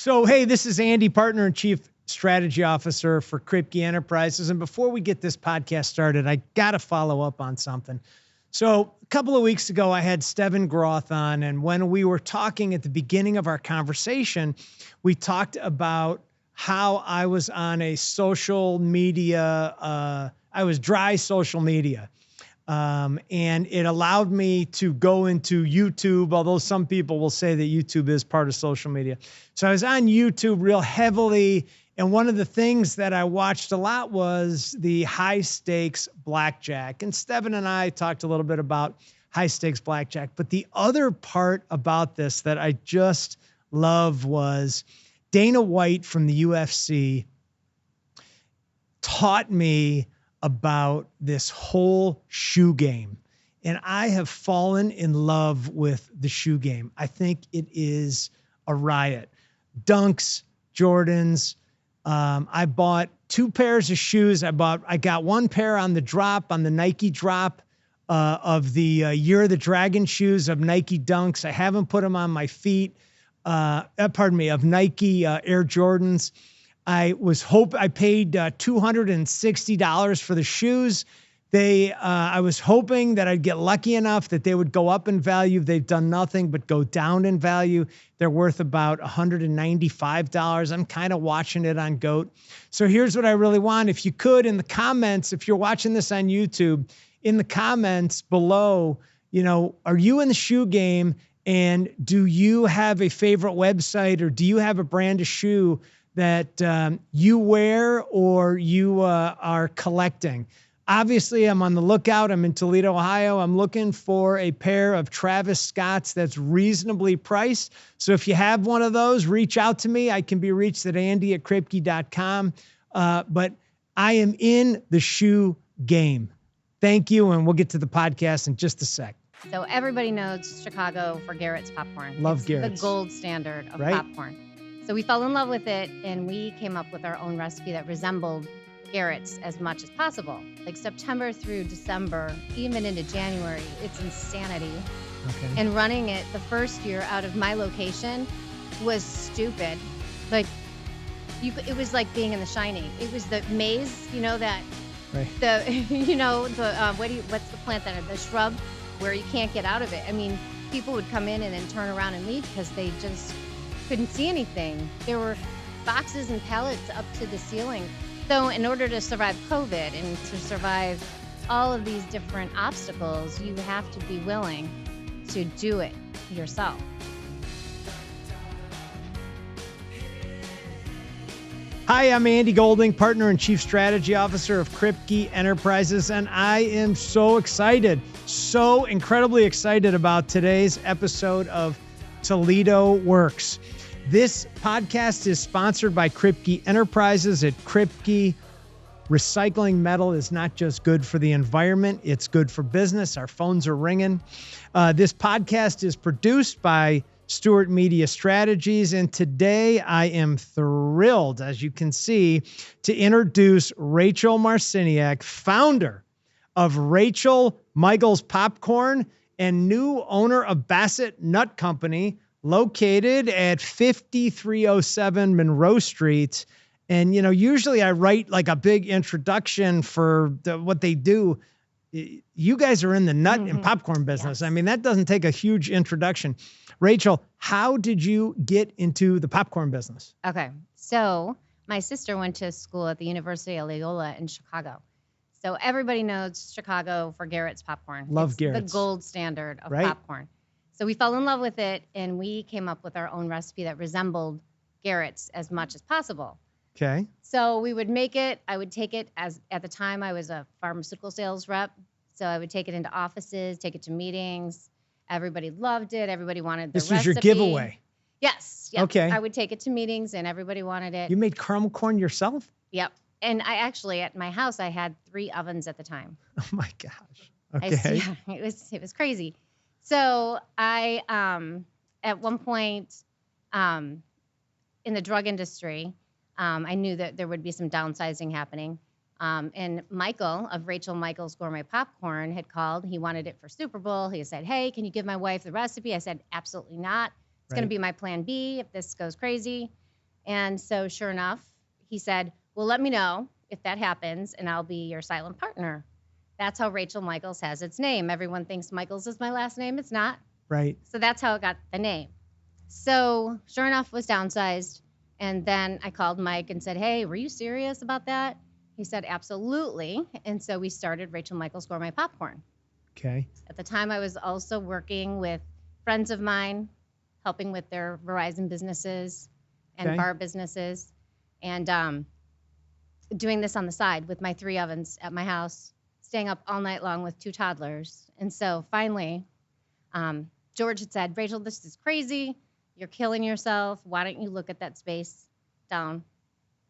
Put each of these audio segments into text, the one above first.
So, hey, this is Andy, partner and chief strategy officer for Kripke Enterprises. And before we get this podcast started, I got to follow up on something. So a couple of weeks ago, I had Steven Groth on, and when we were talking at the beginning of our conversation, we talked about how I was on a social media, I was dry social media. And it allowed me to go into YouTube, although some people will say that YouTube is part of social media. So I was on YouTube real heavily. And one of the things that I watched a lot was the high stakes blackjack. And Steven and I talked a little bit about high stakes blackjack. But the other part about this that I just love was Dana White from the UFC taught me about this whole shoe game. And I have fallen in love with the shoe game. I think it is a riot. Dunks, Jordans. I bought 2 pairs of shoes. I got 1 pair on the drop, on the Nike drop of the Year of the Dragon shoes of Nike Dunks. I haven't put them on my feet. Of Nike Air Jordans. I paid $260 for the shoes. I was hoping that I'd get lucky enough that they would go up in value. They've done nothing but go down in value. They're worth about $195. I'm kind of watching it on GOAT. So here's what I really want. If you could, in the comments, if you're watching this on YouTube, in the comments below, are you in the shoe game? And do you have a favorite website, or do you have a brand of shoe that you wear or you are collecting? Obviously, I'm on the lookout. I'm in Toledo, Ohio. I'm looking for a pair of Travis Scotts that's reasonably priced. So if you have one of those, reach out to me. I can be reached at andy@kripke.com. But I am in the shoe game. Thank you, and we'll get to the podcast in just a sec. So everybody knows Chicago for Garrett's popcorn. Love it's Garrett's. The gold standard of popcorn. So we fell in love with it, and we came up with our own recipe that resembled Garrett's as much as possible. Like September through December, even into January, it's insanity. Okay. And running it the first year out of my location was stupid. Like, it was like being in The Shining. It was the maze, that right. What's the plant the shrub where you can't get out of it. I mean, people would come in and then turn around and leave because they just couldn't see anything. There were boxes and pallets up to the ceiling. So in order to survive COVID and to survive all of these different obstacles, you have to be willing to do it yourself. Hi, I'm Andy Golding, partner and chief strategy officer of Kripke Enterprises, and I am so incredibly excited about today's episode of Toledo Works. This podcast is sponsored by Kripke Enterprises. At Kripke, recycling metal is not just good for the environment, it's good for business. Our phones are ringing. This podcast is produced by Stewart Media Strategies, and today I am thrilled, as you can see, to introduce Rachel Marciniak, founder of Rachel Michaels Popcorn and new owner of Basset Nut Company, located at 5307 Monroe Street. And, usually I write like a big introduction for what they do. You guys are in the nut and popcorn business. Yes. I mean, that doesn't take a huge introduction. Rachel, how did you get into the popcorn business? Okay. So my sister went to school at the University of Loyola in Chicago. So everybody knows Chicago for Garrett's popcorn. Love Garrett's. The gold standard of popcorn. So we fell in love with it, and we came up with our own recipe that resembled Garrett's as much as possible. Okay. So we would make it. I would take it at the time I was a pharmaceutical sales rep. So I would take it into offices, take it to meetings. Everybody loved it. Everybody wanted the recipe. This was your giveaway. Yes. Yep. Okay. I would take it to meetings, and everybody wanted it. You made caramel corn yourself? Yep. And I actually, at my house, I had 3 ovens at the time. Oh my gosh. Okay. It was crazy. So I, at one point, in the drug industry, I knew that there would be some downsizing happening. And Michael of Rachel Michaels Gourmet Popcorn had called. He wanted it for Super Bowl. He said, hey, can you give my wife the recipe? I said, absolutely not. It's going to be my plan B if this goes crazy. And so sure enough, he said, well, let me know if that happens and I'll be your silent partner. That's how Rachel Michaels has its name. Everyone thinks Michaels is my last name. It's not. Right. So that's how it got the name. So sure enough, was downsized. And then I called Mike and said, hey, were you serious about that? He said, absolutely. And so we started Rachel Michaels Gourmet Popcorn. Okay. At the time, I was also working with friends of mine, helping with their Verizon businesses and bar businesses, and doing this on the side with my 3 ovens at my house, staying up all night long with 2 toddlers. And so finally, George had said, Rachel, this is crazy. You're killing yourself. Why don't you look at that space down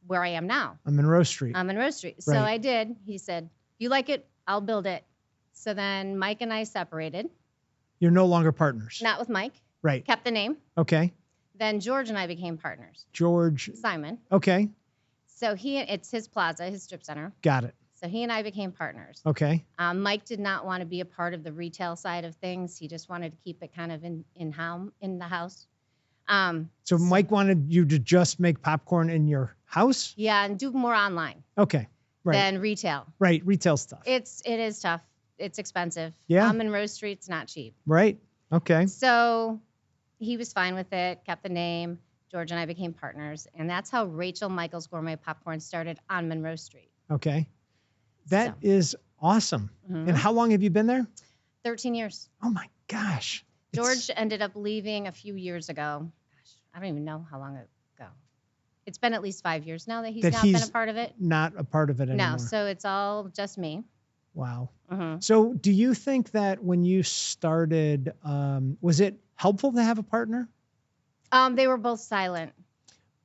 where I am now? On Monroe Street. On Monroe Street. So I did. He said, you like it? I'll build it. So then Mike and I separated. You're no longer partners. Not with Mike. Right. Kept the name. Okay. Then George and I became partners. George. Simon. Okay. So it's his plaza, his strip center. Got it. So he and I became partners. Okay. Mike did not want to be a part of the retail side of things. He just wanted to keep it kind of in the house. So Mike wanted you to just make popcorn in your house? Yeah, and do more online. Okay. Right. Than retail. Right. Retail stuff. It is tough. It's expensive. Yeah. Monroe Street's not cheap. Right. Okay. So he was fine with it, kept the name. George and I became partners. And that's how Rachel Michaels Gourmet Popcorn started on Monroe Street. Okay. That is awesome. And how long have you been there? 13 years. Oh my gosh. George ended up leaving a few years ago. Gosh, I don't even know how long ago. It's been at least 5 years now that he's not been a part of it. Not a part of it anymore. No, so it's all just me. Wow. So do you think that when you started, was it helpful to have a partner? They were both silent.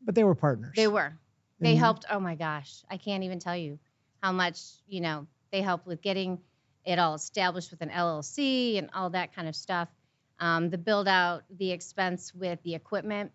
But they were partners. They were. They helped. Oh my gosh. I can't even tell you how much, they helped with getting it all established with an LLC and all that kind of stuff. The build out, the expense with the equipment.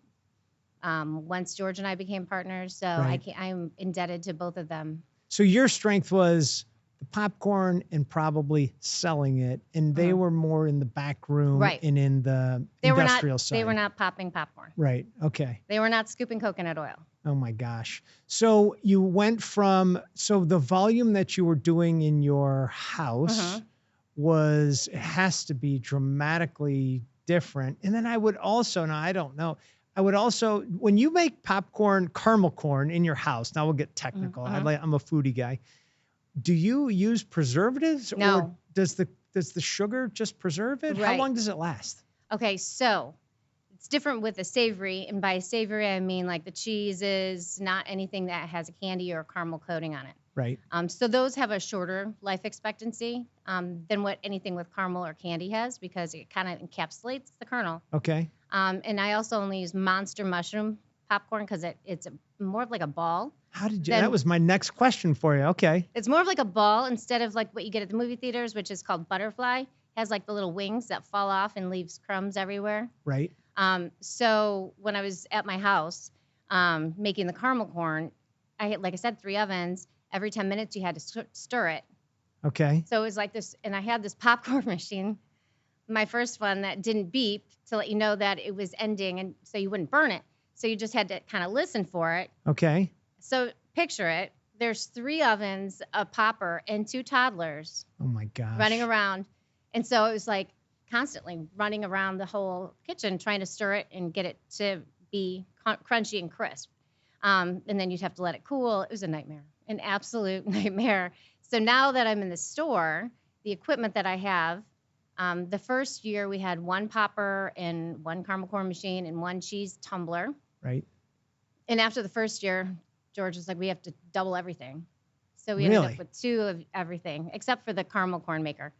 Once George and I became partners. So I'm indebted to both of them. So your strength was the popcorn and probably selling it. And they were more in the back room and in the industrial side. They were not popping popcorn. Right. Okay. They were not scooping coconut oil. Oh my gosh. So you went from, the volume that you were doing in your house it has to be dramatically different. And then I would also, now I don't know, when you make popcorn, caramel corn in your house, now we'll get technical. I'm a foodie guy. Do you use preservatives or does the sugar just preserve it? Right. How long does it last? Okay, so it's different with the savory, and by savory I mean like the cheeses, not anything that has a candy or a caramel coating on it. Right. So those have a shorter life expectancy than what anything with caramel or candy has because it kind of encapsulates the kernel. Okay. And I also only use monster mushroom popcorn because it's more of like a ball. How did you? That was my next question for you. Okay. It's more of like a ball instead of like what you get at the movie theaters, which is called butterfly. It has like the little wings that fall off and leaves crumbs everywhere. Right. So when I was at my house making the caramel corn, I had, like I said, 3 ovens. Every 10 minutes you had to stir it. Okay. So it was like this, and I had this popcorn machine, my first one that didn't beep to let you know that it was ending, and so you wouldn't burn it. So you just had to kind of listen for it. Okay. So picture it. There's 3 ovens, a popper, and 2 toddlers. Oh my gosh. Running around. And so it was like constantly running around the whole kitchen trying to stir it and get it to be crunchy and crisp. And then you'd have to let it cool. It was a nightmare, an absolute nightmare. So now that I'm in the store, the equipment that I have, the first year we had 1 popper and 1 caramel corn machine and 1 cheese tumbler. Right. And after the first year, George was like, we have to double everything. So we ended up with 2 of everything, except for the caramel corn maker.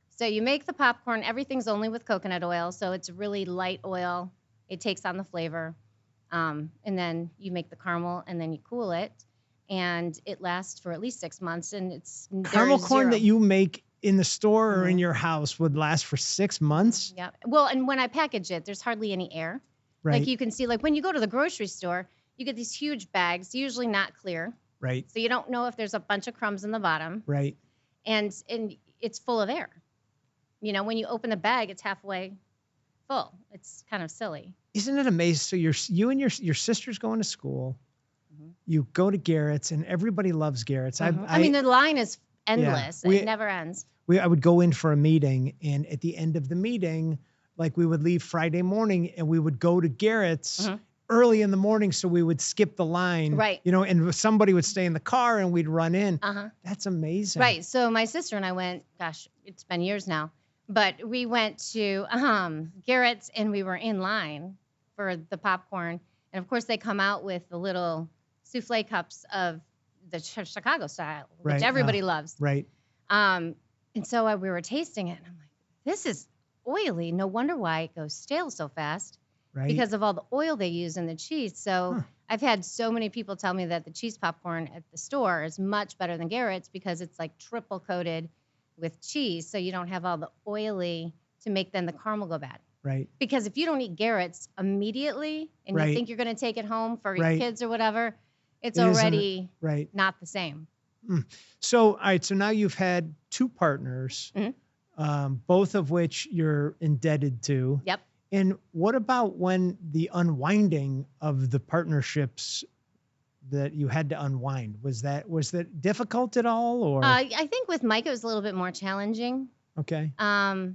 So you make the popcorn, everything's only with coconut oil, so it's really light oil. It takes on the flavor. And then you make the caramel, and then you cool it, and it lasts for at least 6 months. And it's caramel corn that you make in the store or in your house would last for 6 months. Yeah. Well, and when I package it, there's hardly any air. Right. Like you can see, like when you go to the grocery store, you get these huge bags, usually not clear. Right. So you don't know if there's a bunch of crumbs in the bottom. Right. And it's full of air. When you open the bag, it's halfway full. It's kind of silly. Isn't it amazing? So you and your sister's going to school. You go to Garrett's, and everybody loves Garrett's. I mean, the line is endless. Yeah, it never ends. I would go in for a meeting, and at the end of the meeting, like we would leave Friday morning, and we would go to Garrett's early in the morning, so we would skip the line. Right. You know, and somebody would stay in the car, and we'd run in. That's amazing. Right. So my sister and I went. Gosh, it's been years now, but we went to Garrett's, and we were in line for the popcorn, and of course they come out with the little souffle cups of the Chicago style, which everybody loves. Right. And so we were tasting it, and I'm like, this is oily. No wonder why it goes stale so fast. Right. Because of all the oil they use in the cheese. So I've had so many people tell me that the cheese popcorn at the store is much better than Garrett's because it's like triple coated with cheese. So you don't have all the oily to make then the caramel go bad. Right. Because if you don't eat Garrett's immediately and you think you're going to take it home for your kids or whatever, it's already not the same. So, all right. So now you've had 2 partners, both of which you're indebted to. Yep. And what about when the unwinding of the partnerships that you had to unwind? Was that difficult at all, or? I think with Mike, it was a little bit more challenging. Okay. I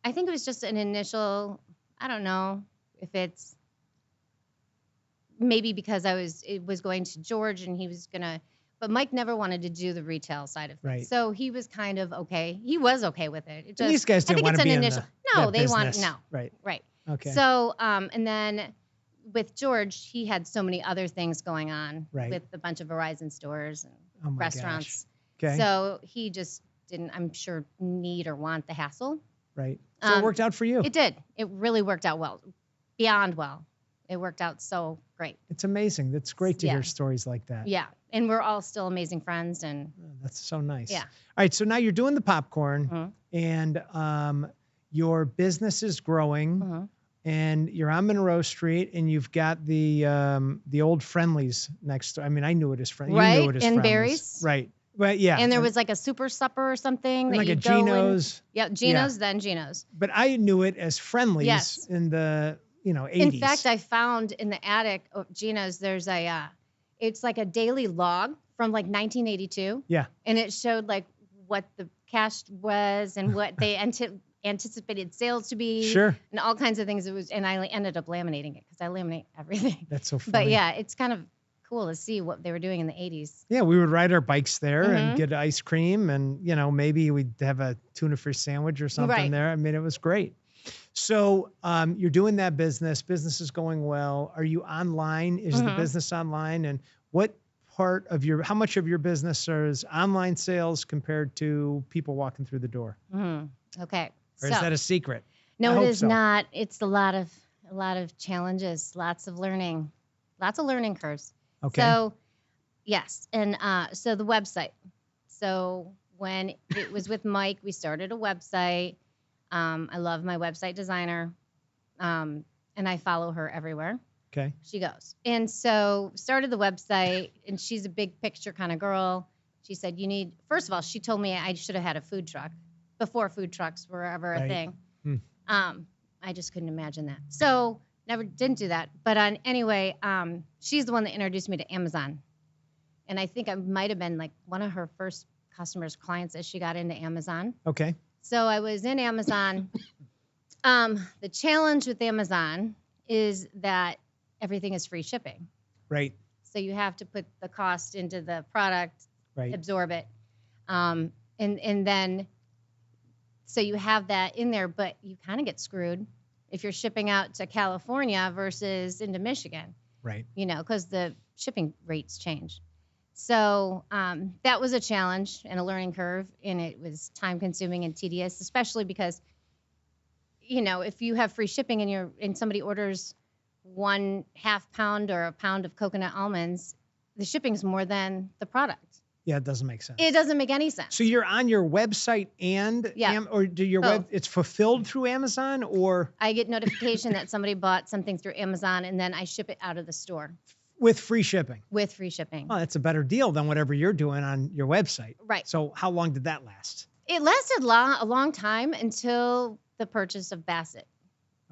think it was just an initial, I don't know if it's maybe because it was going to George and he was going to, but Mike never wanted to do the retail side of things. Right. So he was kind of okay. He was okay with it. It just, these guys didn't want to be in no, they business. want, no. Right. Right. Okay. So, and then with George, he had so many other things going on with a bunch of Verizon stores and restaurants. Gosh. Okay. So he just didn't, I'm sure, need or want the hassle. Right. So it worked out for you. It did. It really worked out well, beyond well. It worked out so great. It's amazing. That's great to hear stories like that. Yeah. And we're all still amazing friends. And that's so nice. Yeah. All right. So now you're doing the popcorn and your business is growing and you're on Monroe Street and you've got the old Friendlies next to, I mean, I knew it as Friendlies. Right. You knew it as And Friendlies. Berries. Right. But yeah. And there was like a super supper or something. That like a go Geno's. Geno's, then Geno's. But I knew it as Friendlies in the, 80s. In fact, I found in the attic of Geno's, there's it's like a daily log from like 1982. Yeah. And it showed like what the cash was and what they anticipated sales to be. Sure. And all kinds of things. And I ended up laminating it because I laminate everything. That's so funny. But yeah, it's kind of cool to see what they were doing in the 80s. Yeah, we would ride our bikes there and get ice cream and, maybe we'd have a tuna fish sandwich or something there. I mean, it was great. So you're doing that business. Business is going well. Are you online? Is the business online? And what part of how much of your business is online sales compared to people walking through the door? Okay. Or is that a secret? No, it is not. It's a lot of challenges, lots of learning curves. Okay. So, yes. And so the website. So when it was with Mike, we started a website. I love my website designer. And I follow her everywhere. Okay. She goes. And so started the website, and she's a big picture kind of girl. She said, first of all, she told me I should have had a food truck before food trucks were ever a thing. I just couldn't imagine that. So didn't do that. But anyway, she's the one that introduced me to Amazon. And I think I might have been like one of her first clients as she got into Amazon. Okay. So I was in Amazon. The challenge with Amazon is that everything is free shipping. Right. So you have to put the cost into the product, absorb it. And then, so you have that in there, but you kind of get screwed if you're shipping out to California versus into Michigan. Right. Because the shipping rates change. So that was a challenge and a learning curve, and it was time consuming and tedious, especially because, if you have free shipping and somebody orders 1/2 pound or a pound of coconut almonds, the shipping's more than the product. Yeah, it doesn't make sense. It doesn't make any sense. So you're on your website and or do your it's fulfilled through Amazon, or I get notification that somebody bought something through Amazon and then I ship it out of the store. With free shipping. With free shipping. Oh, that's a better deal than whatever you're doing on your website. Right. So how long did that last? It lasted a long time until the purchase of Basset.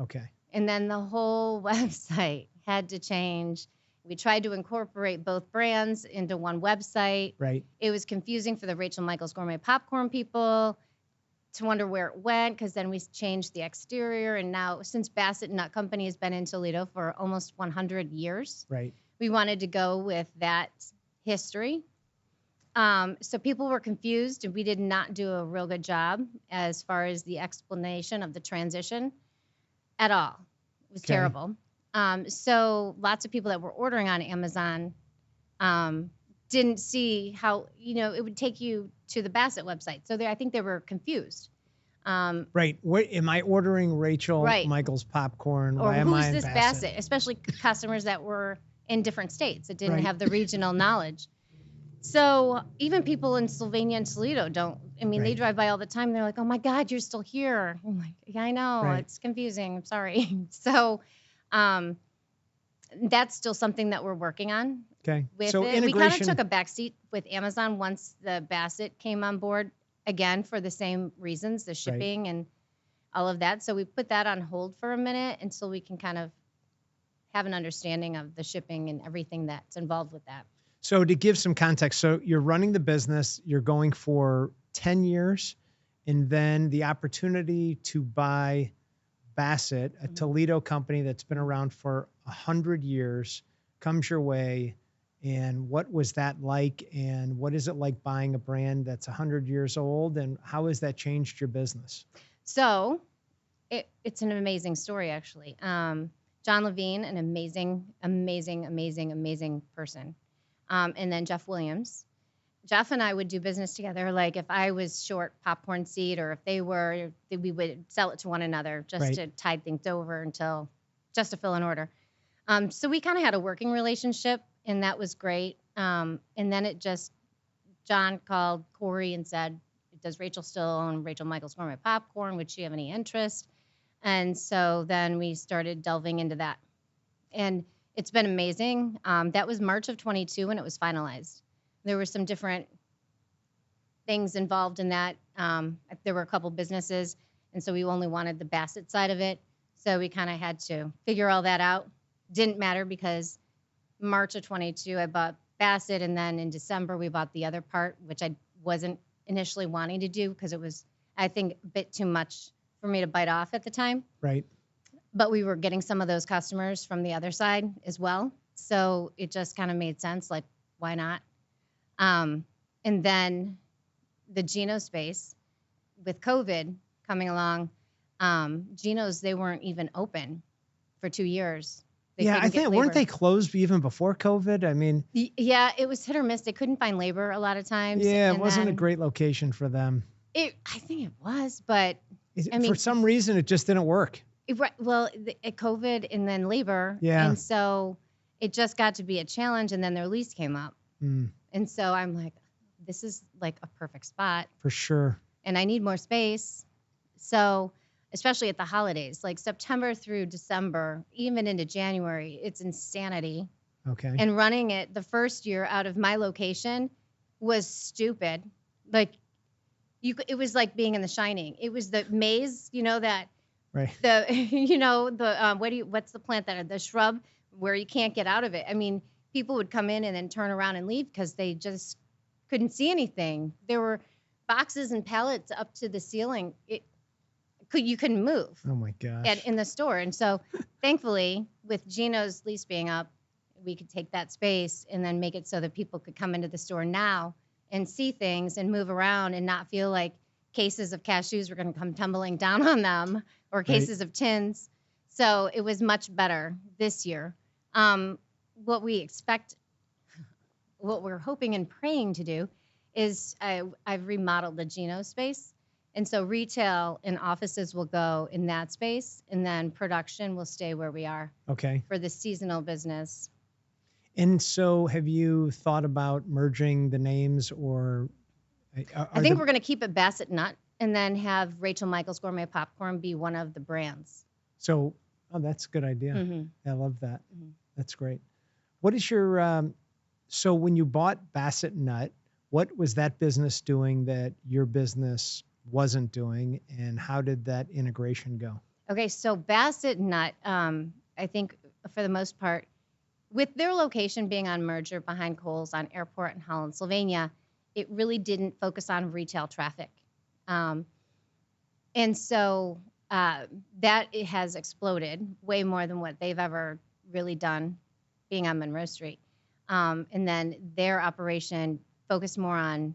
Okay. And then the whole website had to change. We tried to incorporate both brands into one website. Right. It was confusing for the Rachel Michaels Gourmet Popcorn people to wonder where it went, because then we changed the exterior. And now, since Basset Nut Company has been in Toledo for almost 100 years, Right. we wanted to go with that history. So people were confused, and we did not do a real good job as far as the explanation of the transition at all. It was terrible. So lots of people that were ordering on Amazon didn't see how, it would take you to the Basset website. So I think they were confused. Right. What am I ordering? Rachel Right. Michaels popcorn. Or Why am I who's in this Basset? Especially customers that were in different states that didn't Right. have the regional knowledge. So even people in Sylvania and Toledo don't. I mean, they Right. drive by all the time. And they're like, "Oh my God, you're still here." I'm like, "Yeah, I know. Right. It's confusing. I'm sorry." So that's still something that we're working on. Okay. With So it. We kind integration. of took a backseat with Amazon once the Basset came on board, again for the same reasons, the shipping and all of that. So we put that on hold for a minute until we can kind of have an understanding of the shipping and everything that's involved with that. So to give some context, so you're running the business, you're going for 10 years, and then the opportunity to buy Basset, a Toledo company that's been around for 100 years, comes your way. And what was that like? And what is it like buying a brand that's 100 years old? And how has that changed your business? So it's an amazing story, actually. John Levine, an amazing, amazing, amazing, amazing person. And then Jeff Williams. Jeff and I would do business together. Like if I was short popcorn seed, or if they were, we would sell it to one another just to tide things over just to fill an order. So we kind of had a working relationship, and that was great. And then John called Corey and said, "Does Rachel still own Rachel Michaels Gourmet Popcorn? Would she have any interest?" And so then we started delving into that. And it's been amazing. That was March of 22 when it was finalized. There were some different things involved in that. There were a couple businesses, and so we only wanted the Basset side of it. So we kind of had to figure all that out. Didn't matter, because March of 22, I bought Basset, and then in December we bought the other part, which I wasn't initially wanting to do because it was, I think, a bit too much for me to bite off at the time. Right. But we were getting some of those customers from the other side as well. So it just kind of made sense, like, why not? And then the Geno space, with COVID coming along, Geno's, they weren't even open for 2 years. I think, weren't they closed even before COVID? I mean, yeah, it was hit or miss. They couldn't find labor a lot of times. Yeah, it wasn't a great location for them. I think it was, but for some reason, it just didn't work. COVID and then labor. Yeah. And so it just got to be a challenge, and then their lease came up. And so I'm like, this is like a perfect spot. For sure. And I need more space. So especially at the holidays, like September through December, even into January, it's insanity. Okay. And running it the first year out of my location was stupid. Like it was like being in The Shining. It was the maze, that right. What's the plant the shrub where you can't get out of it? I mean, people would come in and then turn around and leave because they just couldn't see anything. There were boxes and pallets up to the ceiling. You couldn't move. Oh my gosh. In the store. And so thankfully, with Geno's lease being up, we could take that space and then make it so that people could come into the store now and see things and move around and not feel like cases of cashews were going to come tumbling down on them, or cases of tins. So it was much better this year. What we're hoping and praying to do is I've remodeled the Geno space. And so retail and offices will go in that space, and then production will stay where we are. Okay. For the seasonal business. And so have you thought about merging the names, or? I think we're going to keep it Basset Nut, and then have Rachel Michaels Gourmet Popcorn be one of the brands. So, that's a good idea. Mm-hmm. I love that. Mm-hmm. That's great. What is your, so when you bought Basset Nut, what was that business doing that your business wasn't doing, and how did that integration go? Okay, so Basset Nut, I think for the most part, with their location being on Merger behind Kohl's on Airport in Holland, Sylvania, it really didn't focus on retail traffic. And so that it has exploded way more than what they've ever really done being on Monroe Street. And then their operation focused more on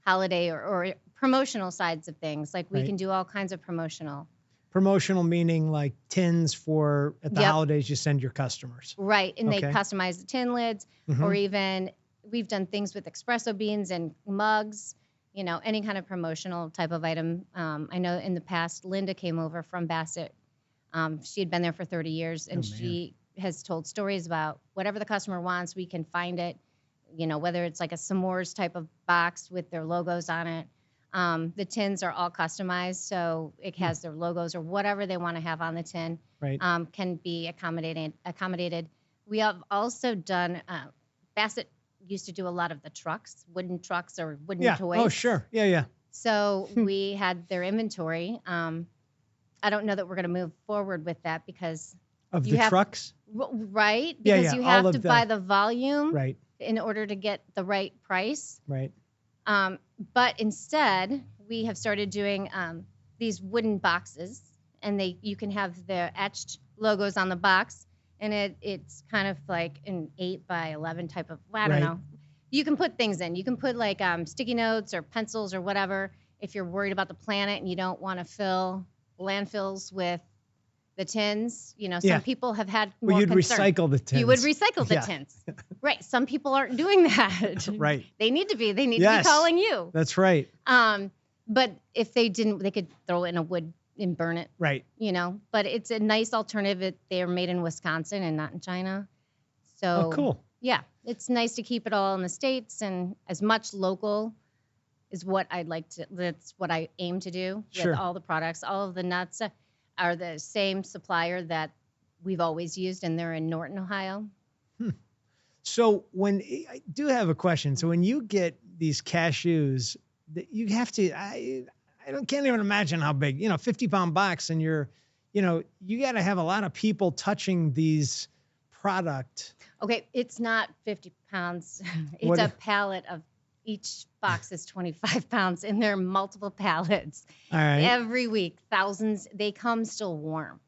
holiday or promotional sides of things. Like we Right. can do all kinds of promotional. Promotional meaning like tins for at the Yep. holidays you send your customers. Right. And they Okay. customize the tin lids, or even we've done things with espresso beans and mugs, any kind of promotional type of item. I know in the past, Linda came over from Basset. She had been there for 30 years, and she has told stories about whatever the customer wants, we can find it, whether it's like a s'mores type of box with their logos on it. The tins are all customized, so it has their logos or whatever they want to have on the tin. Right. Can be accommodated. We have also done, Basset used to do a lot of the trucks, wooden trucks or wooden toys. Oh, sure. Yeah. So we had their inventory. I don't know that we're going to move forward with that because Of you the have- trucks? right? Because you all have of to the- buy the volume Right. in order to get the right price. Right. But instead, we have started doing these wooden boxes, and you can have the etched logos on the box, and it's kind of like an 8x11 type of, I don't Right. know. You can put things in. You can put like sticky notes or pencils or whatever if you're worried about the planet and you don't want to fill landfills with the tins. Some people have had more Well, you'd concern. recycle the tins. You would recycle the Yeah. tins. Right. Some people aren't doing that. Right. They need to be. They need to Yes. be calling you. That's right. But if they didn't, they could throw it in a wood and burn it, Right. But it's a nice alternative. They're made in Wisconsin and not in China. So Oh, cool. yeah, it's nice to keep it all in the States, and as much local is what that's what I aim to do Sure. with all the products. All of the nuts are the same supplier that we've always used, and they're in Norton, Ohio. So I do have a question. So when you get these cashews, you have to, can't even imagine how big, 50-pound box, and you got to have a lot of people touching these product. Okay, it's not 50 pounds. It's What a if- pallet of each box is 25 pounds, and there are multiple pallets. All right. Every week, thousands. They come still warm.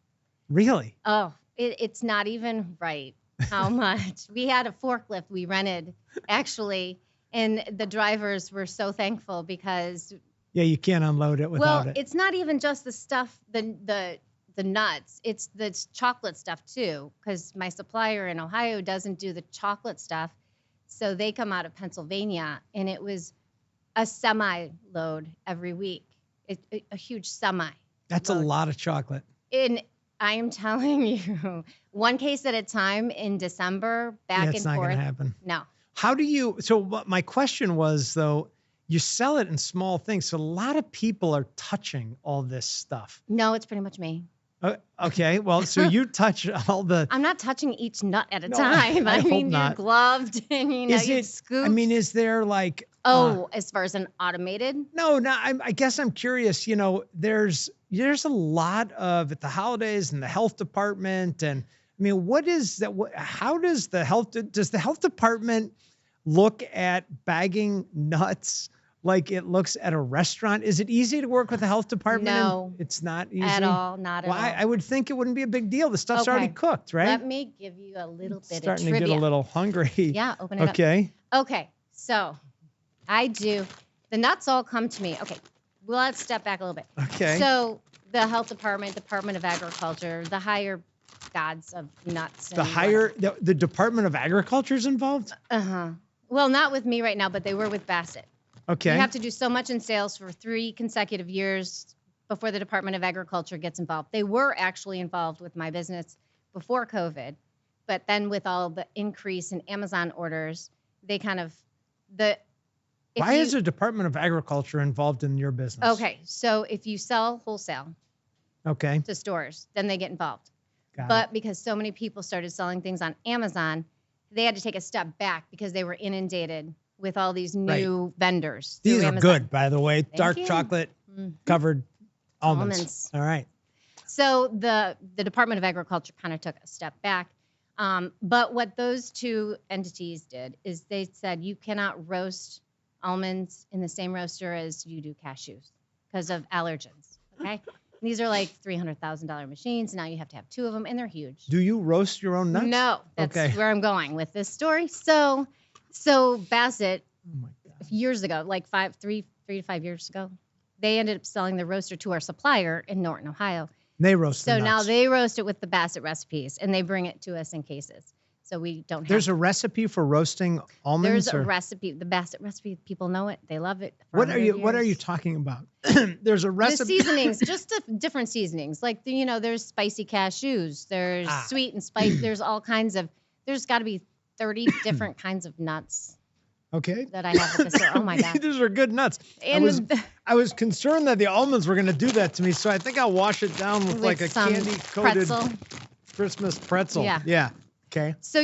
Really? Oh, it's not even right how much. We had a forklift we rented, actually, and the drivers were so thankful because, Yeah, you can't unload it without it. it's not even just the stuff, the nuts. It's the chocolate stuff, too, because my supplier in Ohio doesn't do the chocolate stuff. So they come out of Pennsylvania, and it was a semi-load every week, a huge semi. That's a lot of chocolate. And I am telling you, one case at a time in December, back That's and not forth. going to happen. No. How do you, so what my question was, though, you sell it in small things. So a lot of people are touching all this stuff. No, it's pretty much me. Okay. Well, so you touch all the, I'm not touching each nut at a No, time. I hope mean, not. you're gloved and, you scoop. I mean, is there like, as far as an automated? no, I guess I'm curious, there's a lot of, at the holidays and the health department. And I mean, what is that? How does the health department look at bagging nuts like it looks at a restaurant? Is it easy to work with the health department? No. It's not easy? At all, not at Well, all. I would think it wouldn't be a big deal. The stuff's already Okay. cooked, right? Let me give you a little bit Starting of to trivia. get a little hungry. Yeah, open it Okay. up. Okay, so I do. The nuts all come to me. Okay, well, let's step back a little bit. Okay. So the health department, Department of Agriculture, the higher gods of nuts. The Department of Agriculture is involved? Well, not with me right now, but they were with Basset. Okay. You have to do so much in sales for 3 consecutive years before the Department of Agriculture gets involved. They were actually involved with my business before COVID, but then with all the increase in Amazon orders, they kind of Why is the Department of Agriculture involved in your business? Okay, so if you sell wholesale Okay. to stores, then they get involved. Got But because so many people started selling things on Amazon, they had to take a step back because they were inundated with all these new vendors. These through are Amazon. good, by the way. Dark you. chocolate covered almonds. Almonds. All right. So the Department of Agriculture kind of took a step back. But what those two entities did is they said you cannot roast almonds in the same roaster as you do cashews because of allergens. Okay. These are like $300,000 machines. Now you have to have two of them, and they're huge. Do you roast your own nuts? No, that's okay. where I'm going with this story. So Basset, years ago, like 3 to 5 years ago, they ended up selling the roaster to our supplier in Norton, Ohio. They roast the nuts. So now they roast it with the Basset recipes, and they bring it to us in cases. So we don't have. There's a recipe for roasting almonds. There's a recipe. The Basset recipe. People know it. They love it. What are you talking about? There's a recipe. The seasonings, just the different seasonings. Like there's spicy cashews. There's sweet and spicy. There's all kinds of. There's got to be 30 different kinds of nuts. Okay. That I have at the store. Oh my God. These are good nuts. And I was concerned that the almonds were going to do that to me, so I think I'll wash it down with like a candy-coated Christmas pretzel. Yeah. Yeah. Okay. So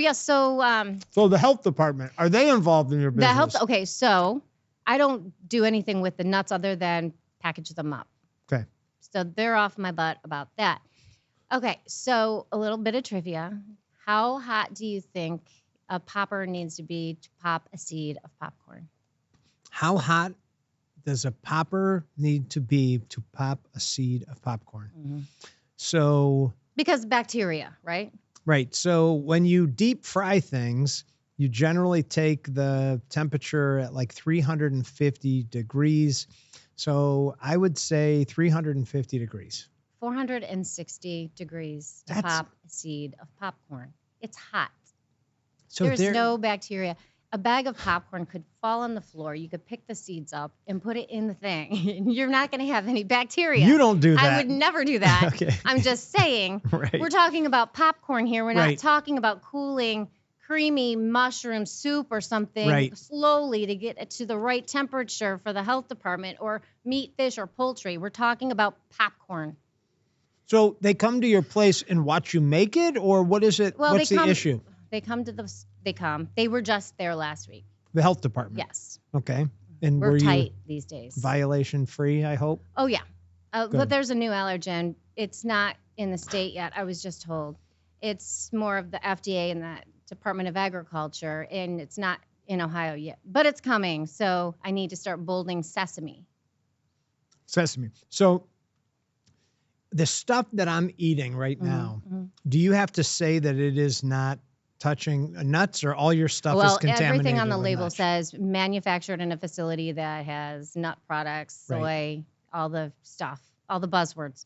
So the health department, are they involved in your business? Okay, so I don't do anything with the nuts other than package them up. Okay. So they're off my butt about that. Okay, so a little bit of trivia. How hot do you think a popper needs to be to pop a seed of popcorn? How hot does a popper need to be to pop a seed of popcorn? Mm-hmm. So. Because bacteria, right? Right. So when you deep fry things, you generally take the temperature at like 350 degrees. So I would say 350 degrees. 460 degrees to pop a seed of popcorn. It's hot. So there's no bacteria. A bag of popcorn could fall on the floor. You could pick the seeds up and put it in the thing. You're not going to have any bacteria. You don't do that. I would never do that. Okay. I'm just saying. Right. We're talking about popcorn here. We're not Right. talking about cooling creamy mushroom soup or something slowly to get it to the right temperature for the health department, or meat, fish, or poultry. We're talking about popcorn. So they come to your place and watch you make it, or what is it? Well, what's the issue? They were just there last week. The health department. Yes. Okay. And we're were tight you these days. violation free, I hope? Oh, yeah. But there's a new allergen. It's not in the state yet. I was just told. It's more of the FDA and the Department of Agriculture, and it's not in Ohio yet. But it's coming, so I need to start bolding sesame. Sesame. So the stuff that I'm eating right now, do you have to say that it is not touching nuts, or all your stuff is contaminated? Well, everything on the label nuts? says manufactured in a facility that has nut products, soy, all the stuff, all the buzzwords.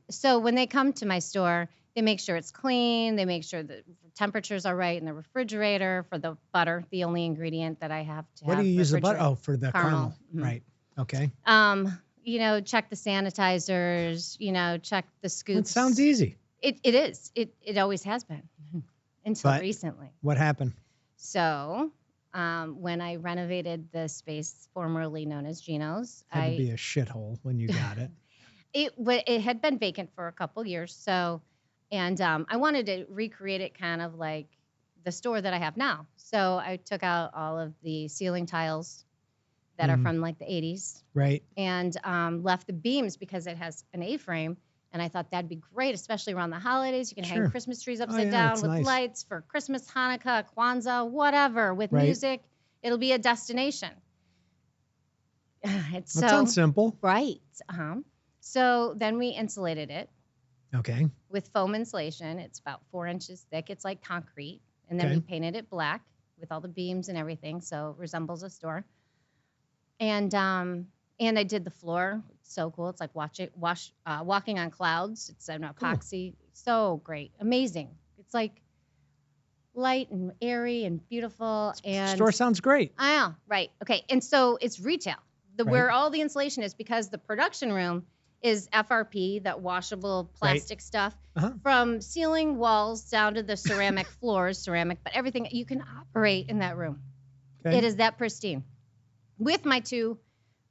So when they come to my store, they make sure it's clean. They make sure the temperatures are right in the refrigerator. For the butter, the only ingredient that I have to What have. do you use the butter? Oh, for the caramel. Mm-hmm. Right. Okay. Check the sanitizers, check the scoops. It sounds easy. It is. It always has been until recently. What happened? So when I renovated the space formerly known as Gino's, Had to be a shithole when you got it. It had been vacant for a couple years. So, and I wanted to recreate it kind of like the store that I have now. So I took out all of the ceiling tiles that are from like the 80s. Right. And left the beams because it has an A-frame. And I thought that'd be great, especially around the holidays. You can hang Christmas trees upside down with lights for Christmas, Hanukkah, Kwanzaa, whatever, with music. It'll be a destination. That sounds simple. Right. So then we insulated it. Okay. With foam insulation. It's about 4 inches thick. It's like concrete. And then we painted it black with all the beams and everything, so it resembles a store. And I did the floor. It's so cool. It's like walking on clouds. It's an epoxy. Cool. So great. Amazing. It's like light and airy and beautiful. And store sounds great. I know. Right. Okay. And so it's retail. Where all the insulation is, because the production room is FRP, that washable plastic stuff, from ceiling walls down to the ceramic floors, but everything. You can operate in that room. Okay. It is that pristine. With my 2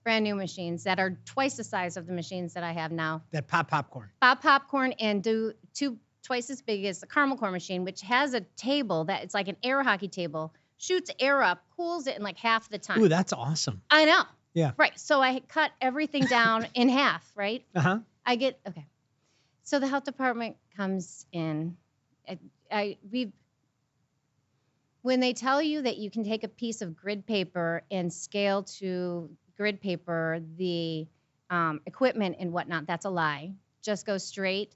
brand new machines that are twice the size of the machines that I have now. That pop popcorn. Pop popcorn, and do 2 twice as big as the caramel corn machine, which has a table that it's like an air hockey table, shoots air up, cools it in like half the time. Ooh, that's awesome. I know. Yeah. Right. So I cut everything down in half, right? Uh-huh. So the health department comes in. When they tell you that you can take a piece of grid paper and scale to grid paper the equipment and whatnot, that's a lie. Just go straight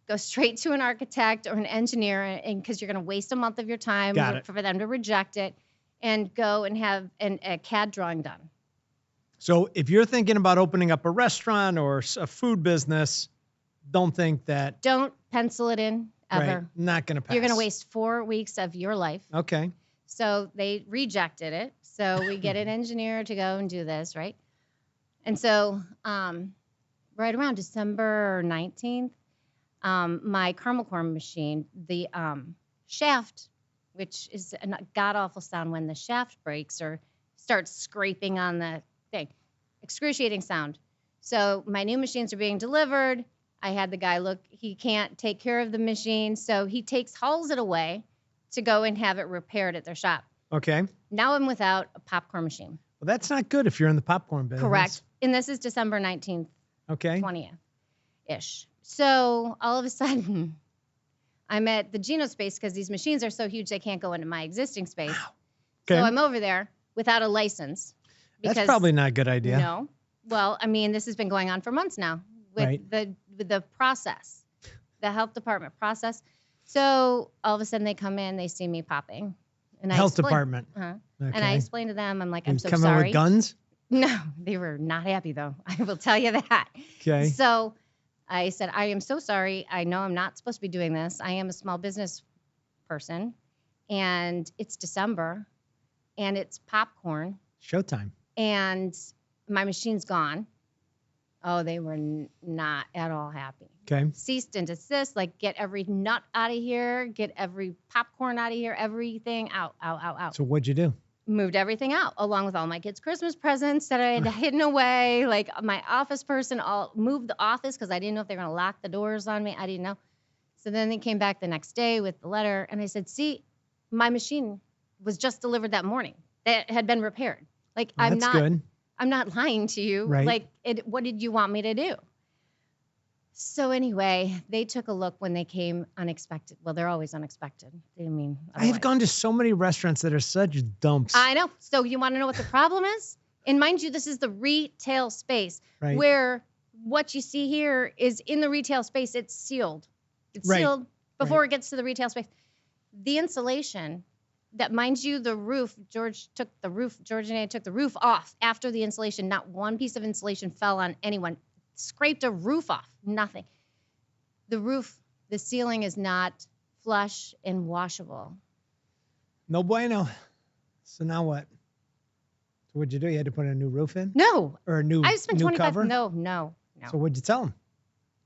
to an architect or an engineer, and because you're going to waste a month of your time for them to reject it, and go and have a CAD drawing done. So if you're thinking about opening up a restaurant or a food business, don't pencil it in ever. Right, not going to pass. You're going to waste 4 weeks of your life. Okay. So they rejected it. So we get an engineer to go and do this, right? And so right around December 19th, my caramel corn machine, the shaft, which is a god-awful sound when the shaft breaks or starts scraping on the thing, excruciating sound. So my new machines are being delivered. I had the guy look, he can't take care of the machine, so he hauls it away to go and have it repaired at their shop. Okay. Now I'm without a popcorn machine. Well, that's not good if you're in the popcorn business. Correct. And this is December 19th, okay, 20th-ish. So all of a sudden, I'm at the Geno space because these machines are so huge they can't go into my existing space. Wow. Okay. So I'm over there without a license. That's probably not a good idea. No. Well, I mean, this has been going on for months now. With the process, the health department process. So all of a sudden they come in, they see me popping. And health department. Okay. And I explained to them, I'm like, I'm so coming sorry. With guns? No, they were not happy though. I will tell you that. Okay. So I said, I am so sorry. I know I'm not supposed to be doing this. I am a small business person, and it's December, and it's popcorn. Showtime. And my machine's gone. Oh, they were not at all happy. Okay. Ceased and desist, like get every nut out of here, get every popcorn out of here, everything out. So what'd you do? Moved everything out, along with all my kids' Christmas presents that I had hidden away. Like my office person all moved the office because I didn't know if they were going to lock the doors on me. I didn't know. So then they came back the next day with the letter, and I said, see, my machine was just delivered that morning. It had been repaired. Like, well, I'm not lying to you. Right. Like, what did you want me to do? So anyway, they took a look when they came unexpected. Well, they're always unexpected. I have gone to so many restaurants that are such dumps. I know. So you want to know what the problem is? And mind you, this is the retail space right. where what you see here is in the retail space. It's sealed. It's right. sealed before it gets to the retail space. The insulation. That, mind you, the roof, George and I took the roof off after the insulation. Not one piece of insulation fell on anyone. Scraped a roof off. Nothing. The ceiling is not flush and washable. No bueno. So now what? So what'd you do? You had to put a new roof in? No. Or a new I spent $25. Cover? No. So what'd you tell them?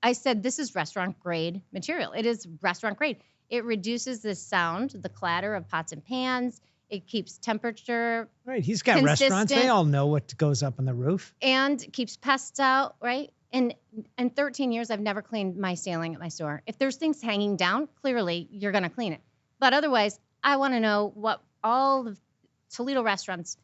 I said, this is restaurant grade material. It is restaurant grade. It reduces the sound, the clatter of pots and pans. It keeps temperature. Right. He's got consistent. Restaurants. They all know what goes up on the roof. And keeps pests out, right? And in 13 years, I've never cleaned my ceiling at my store. If there's things hanging down, clearly you're going to clean it. But otherwise, I want to know what all the Toledo restaurants,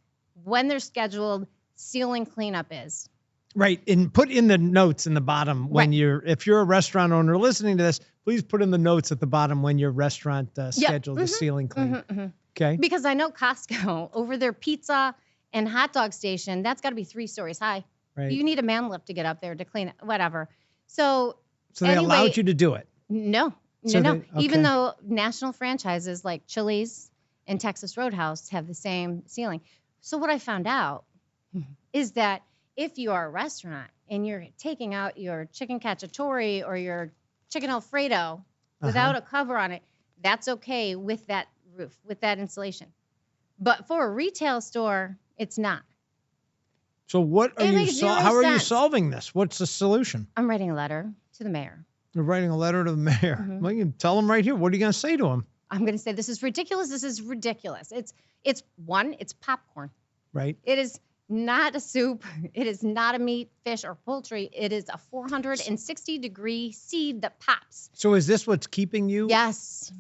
when they're scheduled, ceiling cleanup is. Right. And put in the notes in the bottom when if you're a restaurant owner listening to this, please put in the notes at the bottom when your restaurant scheduled the ceiling clean. Okay. Because I know Costco, over their pizza and hot dog station, that's got to be 3 stories high. Right. You need a man lift to get up there to clean it, whatever. So they allowed you to do it? No. Even though national franchises like Chili's and Texas Roadhouse have the same ceiling. So what I found out is that if you are a restaurant and you're taking out your chicken cacciatore or your chicken Alfredo without a cover on it, that's okay with that roof, with that insulation. But for a retail store, it's not. So what are how are you solving this? What's the solution? I'm writing a letter to the mayor. You're writing a letter to the mayor. Well, you can tell him right here. What are you going to say to him? I'm going to say, this is ridiculous. This is ridiculous. It's popcorn. Right. It is not a soup. It is not a meat, fish, or poultry. It is a 460-degree seed that pops. So is this what's keeping you? Yes.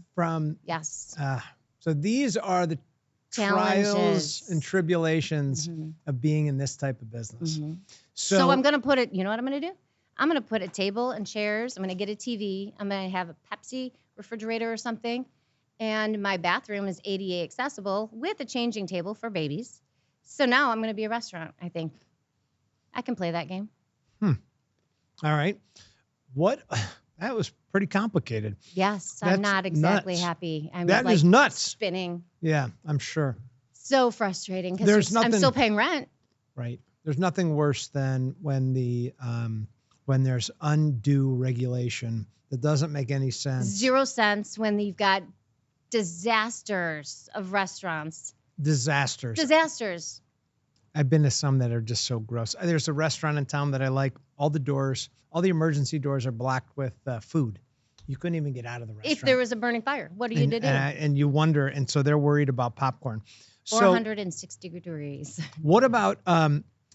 Yes. So these are the trials and tribulations of being in this type of business. So I'm going to put it, you know what I'm going to do? I'm going to put a table and chairs. I'm going to get a TV. I'm going to have a Pepsi refrigerator or something. And my bathroom is ADA accessible with a changing table for babies. So now I'm going to be a restaurant, I think. I can play that game. All right. That was pretty complicated. Yes, That's I'm not exactly nuts. happy. I'm That like is nuts. spinning. Yeah, I'm sure. So frustrating There's because I'm nothing- still paying rent. Right. There's nothing worse than when when there's undue regulation that doesn't make any sense. 0 cents when you've got disasters of restaurants. Disasters. I've been to some that are just so gross. There's a restaurant in town that I like. All the emergency doors are blocked with food. You couldn't even get out of the restaurant. If there was a burning fire, what are you to do? And you wonder, and so they're worried about popcorn. 460 degrees. What about,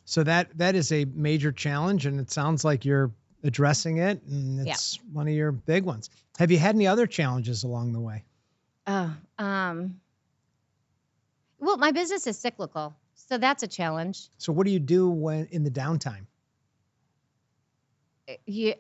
so that is a major challenge, and it sounds like you're addressing it, and it's one of your big ones. Have you had any other challenges along the way? Well, my business is cyclical, so that's a challenge. So what do you do when in the downtime?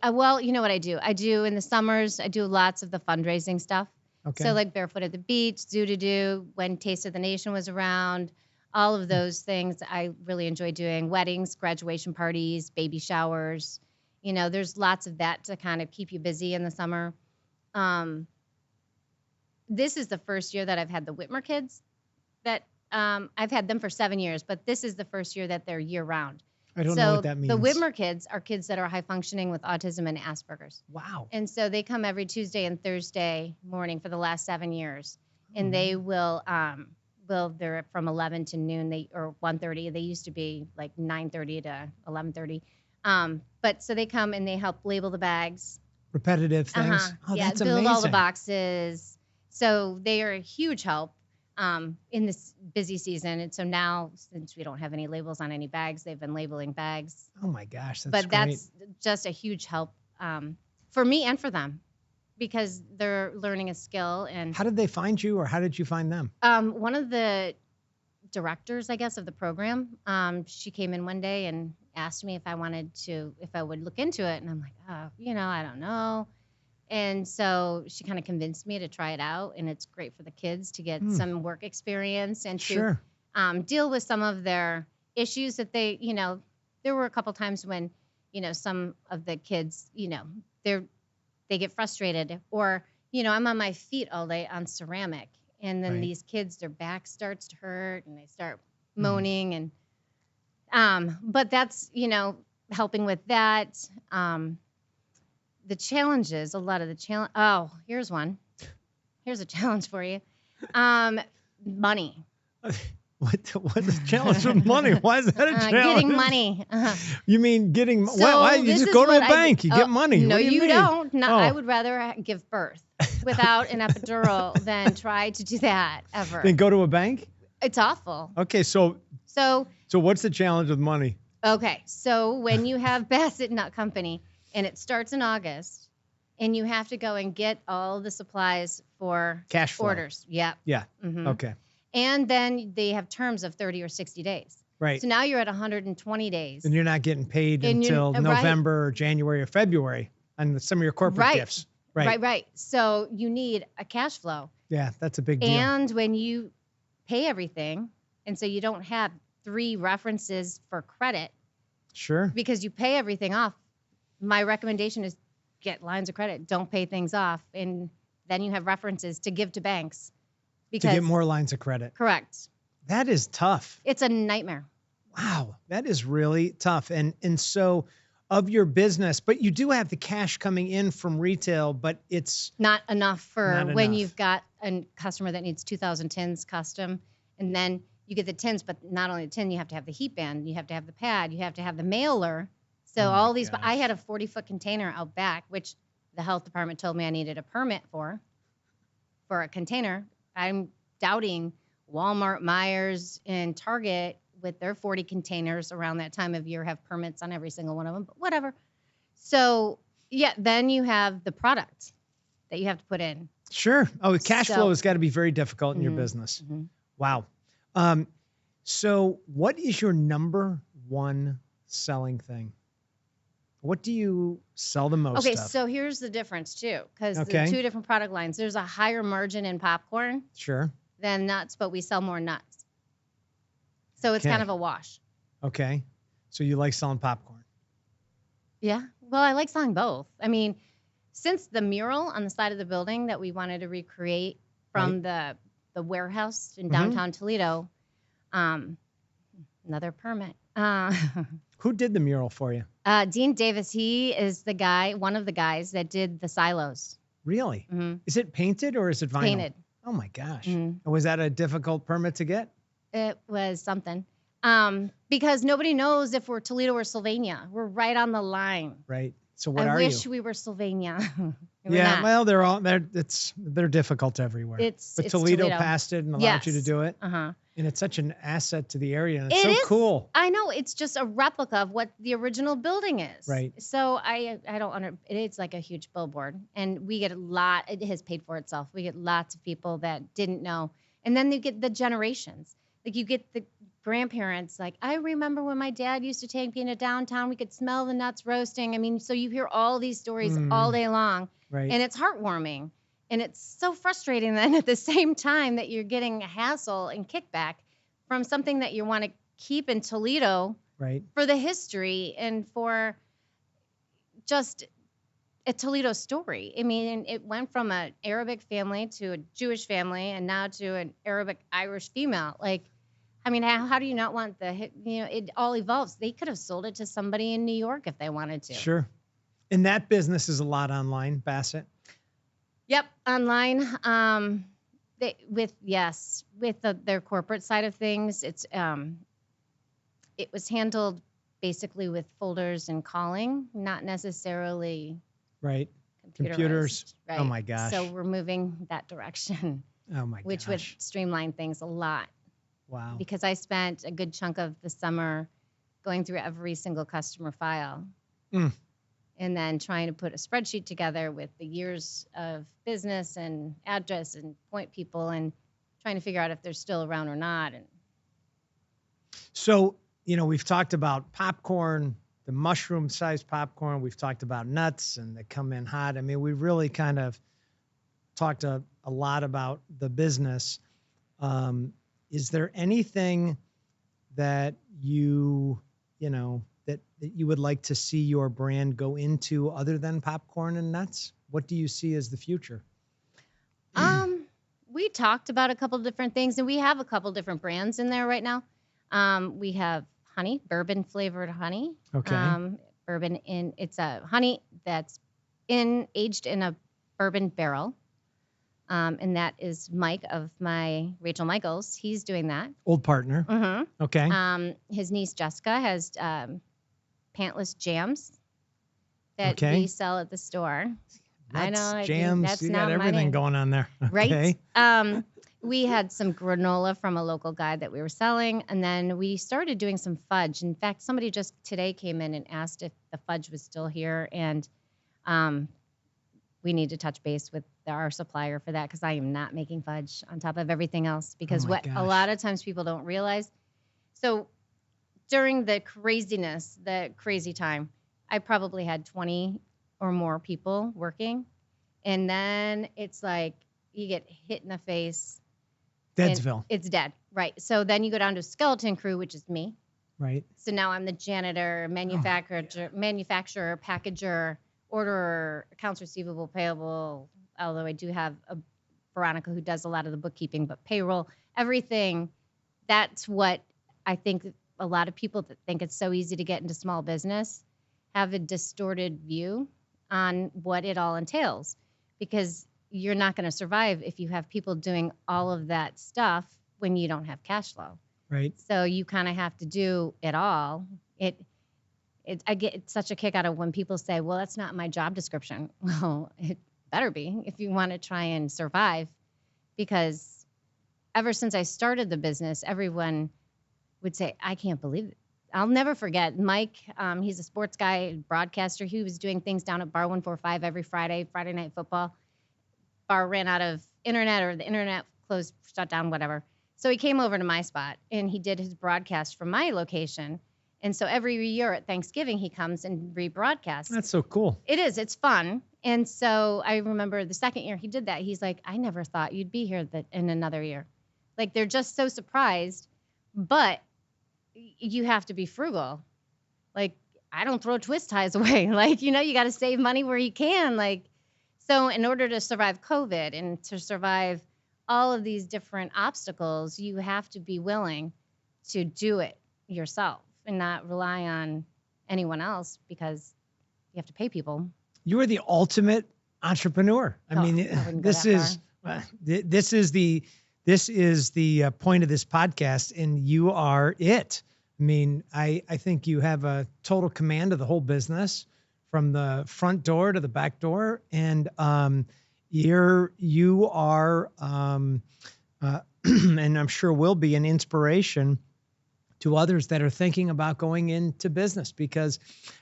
Well, you know what I do? I do in the summers, I do lots of the fundraising stuff. Okay. So like Barefoot at the Beach, Zoo-to-Do, when Taste of the Nation was around, all of those things I really enjoy doing. Weddings, graduation parties, baby showers. There's lots of that to kind of keep you busy in the summer. This is the first year that I've had the Whitmer kids that I've had them for 7 years, but this is the first year that they're year round. I don't know what that means. The Whitmer kids are kids that are high functioning with autism and Asperger's. Wow. And so they come every Tuesday and Thursday morning for the last 7 years. And they will, they're from 11 to noon, or 1:30. They used to be like 9:30 to 11:30. But so they come and they help label the bags. Repetitive things. Oh, yeah, that's build amazing. all the boxes. So they are a huge help in this busy season. And so now, since we don't have any labels on any bags, they've been labeling bags. Oh my gosh, that's But great. that's just a huge help for me and for them because they're learning a skill. And How did they find you, or how did you find them? one of the directors, I guess, of the program, she came in one day and asked me if I would look into it. And I'm like, I don't know. And so she kind of convinced me to try it out. And it's great for the kids to get some work experience and to deal with some of their issues that they, there were a couple times when, some of the kids, they get frustrated or, I'm on my feet all day on ceramic. And then these kids, their back starts to hurt and they start moaning. And, but that's, helping with that. The challenges, a lot of the challenge. Oh, here's one. Here's a challenge for you. Money. What's the challenge with money? Why is that a challenge? Getting money. You mean getting? So why you just go to a bank? You get money. No, What do you mean? don't. No, I would rather give birth without an epidural than try to do that ever. Then go to a bank. It's awful. Okay, so what's the challenge with money? Okay, so when you have Basset Nut Company and it starts in August, and you have to go and get all the supplies for Cash flow. orders. Yep. Yeah. Mm-hmm. Okay. And then they have terms of 30 or 60 days. Right. So now you're at 120 days. And you're not getting paid And until right. November or January or February on some of your corporate gifts. Right. Right. So you need a cash flow. Yeah, that's a big deal. And when you pay everything, and so you don't have 3 references for credit. Sure. Because you pay everything off. My recommendation is get lines of credit. Don't pay things off. And then you have references to give to banks. To get more lines of credit. Correct. That is tough. It's a nightmare. Wow. That is really tough. And so of your business, but you do have the cash coming in from retail, but it's not enough for when enough. You've got a customer that needs 2,000 tins custom. And then you get the tins, but not only the tin, you have to have the heat band, you have to have the pad, you have to have the mailer. So all these, but I had a 40-foot container out back, which the health department told me I needed a permit for a container. I'm doubting Walmart, Myers, and Target with their 40 containers around that time of year have permits on every single one of them, but whatever. So yeah, then you have the product that you have to put in. Sure. Oh, the cash flow has got to be very difficult in your business. Mm-hmm. Wow. So what is your number one selling thing? What do you sell the most Okay, of? so here's the difference too, because Okay. the two different product lines. There's a higher margin in popcorn Sure. than nuts, but we sell more nuts. So it's kind Okay. of a wash. Okay. So you like selling popcorn? Yeah. Well, I like selling both. I mean, since the mural on the side of the building that we wanted to recreate from the warehouse in downtown Toledo, another permit. Who did the mural for you? Dean Davis, he is the guy, one of the guys that did the silos. Really? Mm-hmm. Is it painted or is it vinyl? Painted. Oh my gosh. Mm-hmm. Was that a difficult permit to get? It was something. Because nobody knows if we're Toledo or Sylvania. We're right on the line. Right. So what I are you? wish we were Sylvania. Yeah, well, they're difficult everywhere. But It's Toledo Toledo. passed it and allowed you to Yes. do it. Uh-huh. And it's such an asset to the area. And it's It so is. cool. I know. It's just a replica of what the original building is. Right. So I don't it's like a huge billboard, and we get a lot. It has paid for itself. We get lots of people that didn't know, and then you get the generations. Like you get the grandparents. Like I remember when my dad used to take me to downtown. We could smell the nuts roasting. I mean, so you hear all these stories all day long, Right. and it's heartwarming. And it's so frustrating then at the same time that you're getting a hassle and kickback from something that you want to keep in Toledo Right. for the history and for just a Toledo story. I mean, it went from an Arabic family to a Jewish family and now to an Arabic Irish female. Like, I mean, how do you not want it all evolves. They could have sold it to somebody in New York if they wanted to. Sure. And that business is a lot online, Basset. Yep, online. With their corporate side of things, it was handled basically with folders and calling, not necessarily Right. computerized. Computers. Right. Oh my gosh. So we're moving that direction, Oh my gosh. which would streamline things a lot. Wow. Because I spent a good chunk of the summer going through every single customer file. And then trying to put a spreadsheet together with the years of business and address and point people and trying to figure out if they're still around or not. And So, we've talked about popcorn, the mushroom-sized popcorn. We've talked about nuts, and they come in hot. I mean, we really kind of talked a lot about the business. Is there anything that that you would like to see your brand go into other than popcorn and nuts? What do you see as the future? We talked about a couple different things, and we have a couple different brands in there right now. We have honey, bourbon flavored honey. Okay. It's a honey that's aged in a bourbon barrel. And that is Mike of Rachel Michaels. He's doing that. Old partner. Mm-hmm. Okay. His niece Jessica has pantless jams that Okay. we sell at the store. I know. Jams. That's You not got my everything name. going on there. Right? Okay. We had some granola from a local guy that we were selling, and then we started doing some fudge. In fact, somebody just today came in and asked if the fudge was still here, and we need to touch base with our supplier for that because I am not making fudge on top of everything else because Oh my gosh. a lot of times people don't realize. So during the crazy time, I probably had 20 or more people working, and then it's like you get hit in the face. Deadsville. It's dead. Right. So then you go down to a skeleton crew, which is me. Right. So now I'm the janitor, manufacturer, packager, orderer, accounts receivable, payable, although I do have a Veronica who does a lot of the bookkeeping, but payroll, everything. That's what I think a lot of people that think it's so easy to get into small business have a distorted view on what it all entails, because you're not going to survive if you have people doing all of that stuff when you don't have cash flow. Right. So you kind of have to do it all. I get such a kick out of when people say, well, that's not my job description. Well, it better be if you want to try and survive, because ever since I started the business, everyone would say, I can't believe it. I'll never forget Mike. He's a sports guy, broadcaster. He was doing things down at Bar 145 every Friday night football. Bar ran out of internet, or the internet closed, shut down, whatever. So he came over to my spot and he did his broadcast from my location. And so every year at Thanksgiving, he comes and rebroadcasts. That's so cool. It is. It's fun. And so I remember the second year he did that. He's like, I never thought you'd be here in another year. Like, they're just so surprised. But you have to be frugal. Like, I don't throw twist ties away. Like, you got to save money where you can. Like, so in order to survive COVID and to survive all of these different obstacles, you have to be willing to do it yourself and not rely on anyone else because you have to pay people. You are the ultimate entrepreneur. I mean, this is the point of this podcast, and you are it. I mean, I think you have a total command of the whole business from the front door to the back door. And you are, and I'm sure will be an inspiration to others that are thinking about going into business, because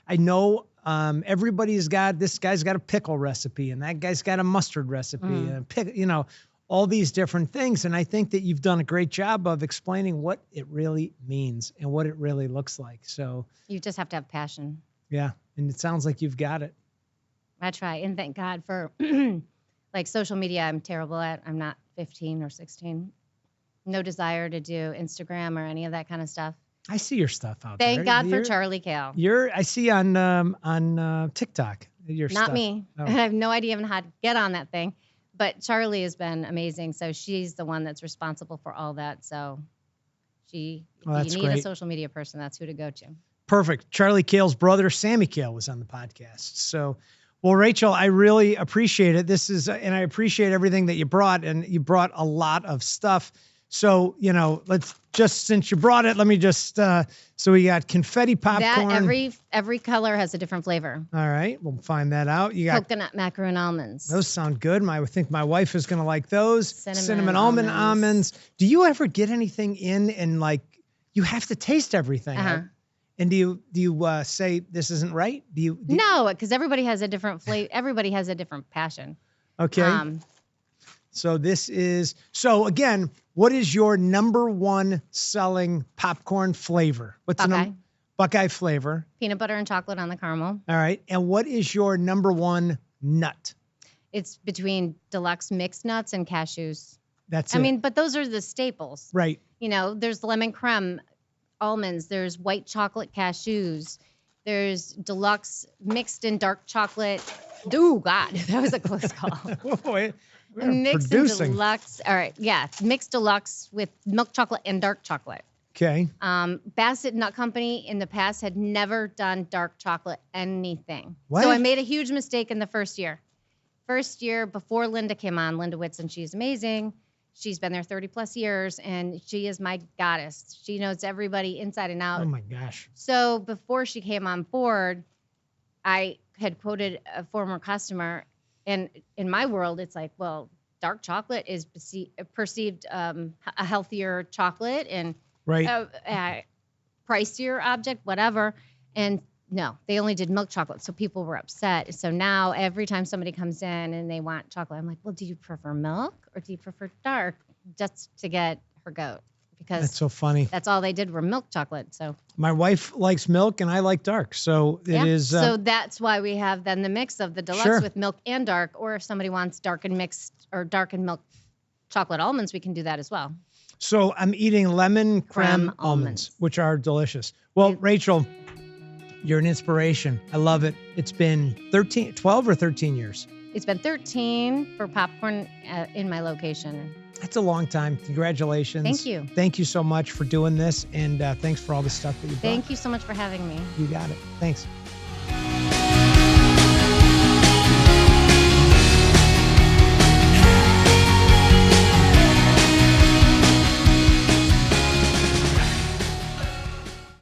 I know everybody's got, this guy's got a pickle recipe and that guy's got a mustard recipe and all these different things. And I think that you've done a great job of explaining what it really means and what it really looks like. So you just have to have passion. Yeah. And it sounds like you've got it. I try. And thank God for like social media. I'm terrible at. I'm not 15 or 16. No desire to do Instagram or any of that kind of stuff. I see your stuff out there. Thank God for You're, Charlie Kale. I see on TikTok your stuff. Not me. Oh. I have no idea even how to get on that thing. But Charlie has been amazing. So she's the one that's responsible for all that. So you need great. A social media person. That's who to go to. Perfect. Charlie Kale's brother, Sammy Kale, was on the podcast. So, well, Rachel, I really appreciate it. And I appreciate everything that you brought, and you brought a lot of stuff. So, let's just, since you brought it, let me just, so we got confetti popcorn. That every color has a different flavor. All right. We'll find that out. You got coconut macaroon almonds. Those sound good. I think my wife is going to like those. Cinnamon almond almonds. Do you ever get anything in and like, you have to taste everything? Uh-huh. And do you say this isn't right? No, because everybody has a different flavor. Everybody has a different passion. Okay. So again, what is your number one selling popcorn flavor? What's Buckeye. Buckeye flavor. Peanut butter and chocolate on the caramel. All right. And what is your number one nut? It's between deluxe mixed nuts and cashews. That's it. But those are the staples. Right. There's lemon creme almonds. There's white chocolate cashews. There's deluxe mixed in dark chocolate. Oh, God, that was a close call. Mixed deluxe. All right. Yeah. Mixed deluxe with milk chocolate and dark chocolate. Okay. Basset Nut Company in the past had never done dark chocolate anything. What? So I made a huge mistake in the first year. First year before Linda came on, Linda Whitson, she's amazing. She's been there 30 plus years, and she is my goddess. She knows everybody inside and out. Oh my gosh. So before she came on board, I had quoted a former customer, and in my world, it's like, well, dark chocolate is perceived a healthier chocolate and a pricier object, whatever. And no, they only did milk chocolate, so people were upset. So now every time somebody comes in and they want chocolate, I'm like, well, do you prefer milk or do you prefer dark? Just to get her goat. Because that's so funny. That's all they did were milk chocolate. So my wife likes milk and I like dark. So it is. So that's why we have then the mix of the deluxe with milk and dark. Or if somebody wants dark and mixed or dark and milk chocolate almonds, we can do that as well. So I'm eating lemon creme almonds, which are delicious. Well, Rachel, you're an inspiration. I love it. It's been 12 or 13 years. It's been 13 for popcorn in my location. That's a long time. Congratulations. Thank you. Thank you so much for doing this. And thanks for all the stuff that you brought. Thank you so much for having me. You got it. Thanks.